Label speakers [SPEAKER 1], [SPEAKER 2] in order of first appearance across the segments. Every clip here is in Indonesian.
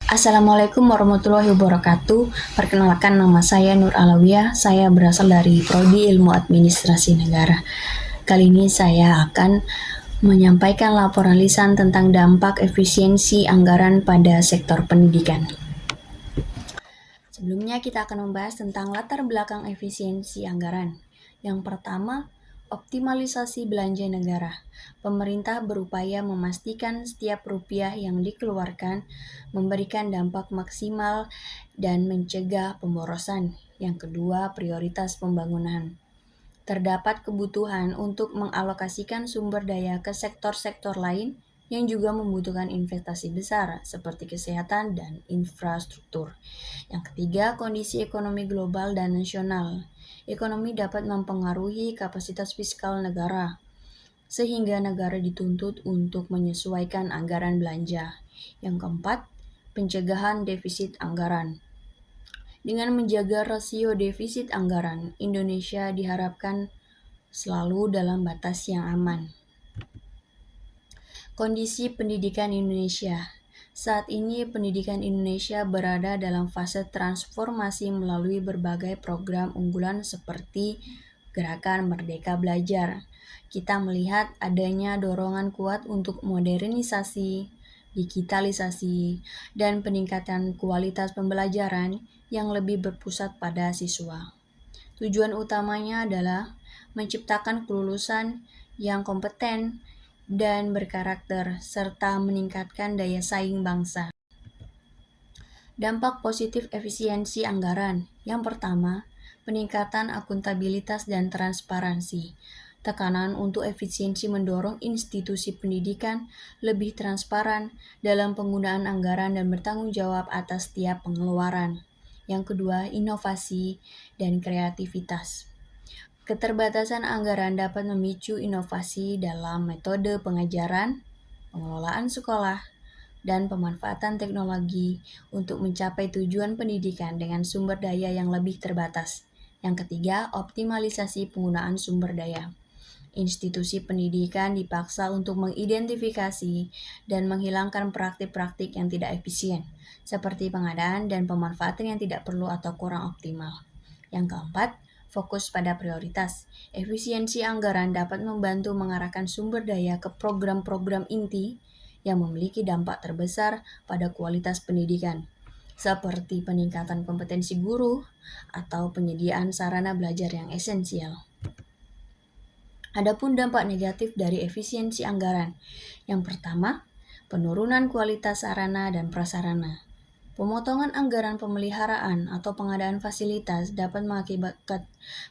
[SPEAKER 1] Assalamualaikum warahmatullahi wabarakatuh. Perkenalkan, nama saya Nur Alawiyah. Saya berasal dari Prodi Ilmu Administrasi Negara. Kali ini saya akan menyampaikan laporan lisan tentang dampak efisiensi anggaran pada sektor pendidikan. Sebelumnya kita akan membahas tentang latar belakang efisiensi anggaran. Yang pertama, optimalisasi belanja negara. Pemerintah berupaya memastikan setiap rupiah yang dikeluarkan memberikan dampak maksimal dan mencegah pemborosan. Yang kedua, prioritas pembangunan. Terdapat kebutuhan untuk mengalokasikan sumber daya ke sektor-sektor lain yang juga membutuhkan investasi besar seperti kesehatan dan infrastruktur. Yang ketiga, kondisi ekonomi global dan nasional. Ekonomi dapat mempengaruhi kapasitas fiskal negara, sehingga negara dituntut untuk menyesuaikan anggaran belanja. Yang keempat, pencegahan defisit anggaran. Dengan menjaga rasio defisit anggaran, Indonesia diharapkan selalu dalam batas yang aman. Kondisi pendidikan Indonesia. Saat ini pendidikan Indonesia berada dalam fase transformasi melalui berbagai program unggulan seperti Gerakan Merdeka Belajar. Kita melihat adanya dorongan kuat untuk modernisasi, digitalisasi, dan peningkatan kualitas pembelajaran yang lebih berpusat pada siswa. Tujuan utamanya adalah menciptakan kelulusan yang kompeten dan berkarakter, serta meningkatkan daya saing bangsa. Dampak positif efisiensi anggaran. Yang pertama, peningkatan akuntabilitas dan transparansi. Tekanan untuk efisiensi mendorong institusi pendidikan lebih transparan dalam penggunaan anggaran dan bertanggung jawab atas setiap pengeluaran. Yang kedua, inovasi dan kreativitas. Keterbatasan anggaran dapat memicu inovasi dalam metode pengajaran, pengelolaan sekolah, dan pemanfaatan teknologi untuk mencapai tujuan pendidikan dengan sumber daya yang lebih terbatas. Yang ketiga, optimalisasi penggunaan sumber daya. Institusi pendidikan dipaksa untuk mengidentifikasi dan menghilangkan praktik-praktik yang tidak efisien, seperti pengadaan dan pemanfaatan yang tidak perlu atau kurang optimal. Yang keempat, fokus pada prioritas. Efisiensi anggaran dapat membantu mengarahkan sumber daya ke program-program inti yang memiliki dampak terbesar pada kualitas pendidikan, seperti peningkatan kompetensi guru atau penyediaan sarana belajar yang esensial. Adapun dampak negatif dari efisiensi anggaran. Yang pertama, penurunan kualitas sarana dan prasarana. Pemotongan anggaran pemeliharaan atau pengadaan fasilitas dapat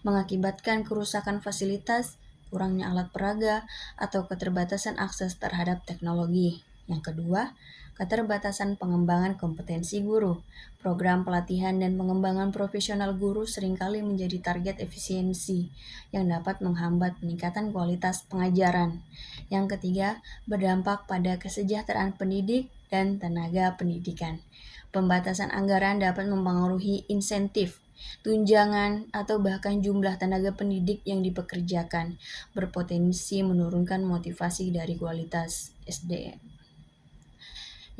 [SPEAKER 1] mengakibatkan kerusakan fasilitas, kurangnya alat peraga, atau keterbatasan akses terhadap teknologi. Yang kedua, keterbatasan pengembangan kompetensi guru. Program pelatihan dan pengembangan profesional guru seringkali menjadi target efisiensi yang dapat menghambat peningkatan kualitas pengajaran. Yang ketiga, berdampak pada kesejahteraan pendidik dan tenaga pendidikan. Pembatasan anggaran dapat mempengaruhi insentif, tunjangan, atau bahkan jumlah tenaga pendidik yang dipekerjakan, berpotensi menurunkan motivasi dari kualitas SDM.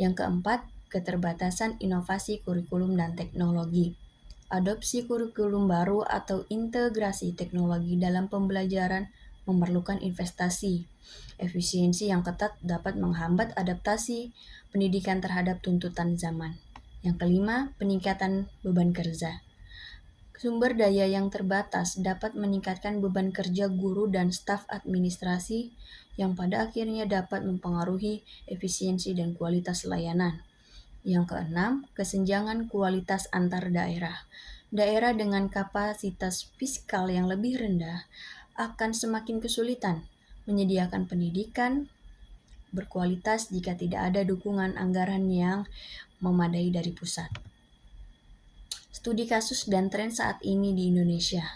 [SPEAKER 1] Yang keempat, keterbatasan inovasi kurikulum dan teknologi. Adopsi kurikulum baru atau integrasi teknologi dalam pembelajaran memerlukan investasi. Efisiensi yang ketat dapat menghambat adaptasi pendidikan terhadap tuntutan zaman. Yang kelima, peningkatan beban kerja. Sumber daya yang terbatas dapat meningkatkan beban kerja guru dan staf administrasi yang pada akhirnya dapat mempengaruhi efisiensi dan kualitas layanan. Yang keenam, kesenjangan kualitas antar daerah. Daerah dengan kapasitas fiskal yang lebih rendah akan semakin kesulitan menyediakan pendidikan berkualitas jika tidak ada dukungan anggaran yang memadai dari pusat. Studi kasus dan tren saat ini di Indonesia.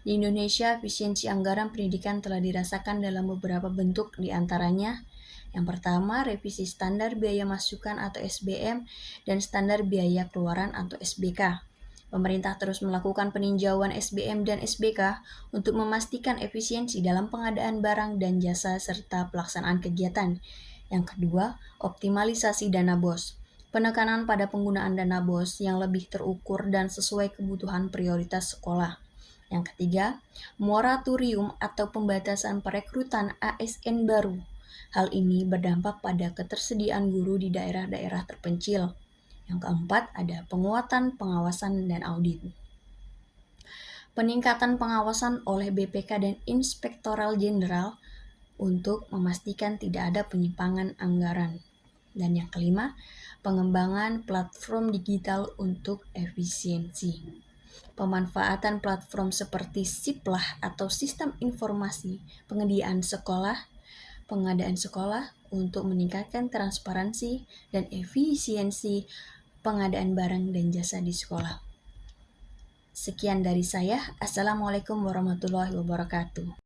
[SPEAKER 1] Di Indonesia, efisiensi anggaran pendidikan telah dirasakan dalam beberapa bentuk, di antaranya yang pertama, revisi standar biaya masukan atau SBM dan standar biaya keluaran atau SBK. Pemerintah terus melakukan peninjauan SBM dan SBK untuk memastikan efisiensi dalam pengadaan barang dan jasa serta pelaksanaan kegiatan. Yang kedua, optimalisasi dana BOS. Penekanan pada penggunaan dana BOS yang lebih terukur dan sesuai kebutuhan prioritas sekolah. Yang ketiga, moratorium atau pembatasan perekrutan ASN baru. Hal ini berdampak pada ketersediaan guru di daerah-daerah terpencil. Yang keempat, ada penguatan pengawasan dan audit. Peningkatan pengawasan oleh BPK dan Inspektoral Jenderal untuk memastikan tidak ada penyimpangan anggaran. Dan yang kelima, pengembangan platform digital untuk efisiensi. Pemanfaatan platform seperti SIPLAH atau Sistem Informasi Pengadaan Sekolah untuk meningkatkan transparansi dan efisiensi pengadaan barang dan jasa di sekolah. Sekian dari saya. Assalamualaikum warahmatullahi wabarakatuh.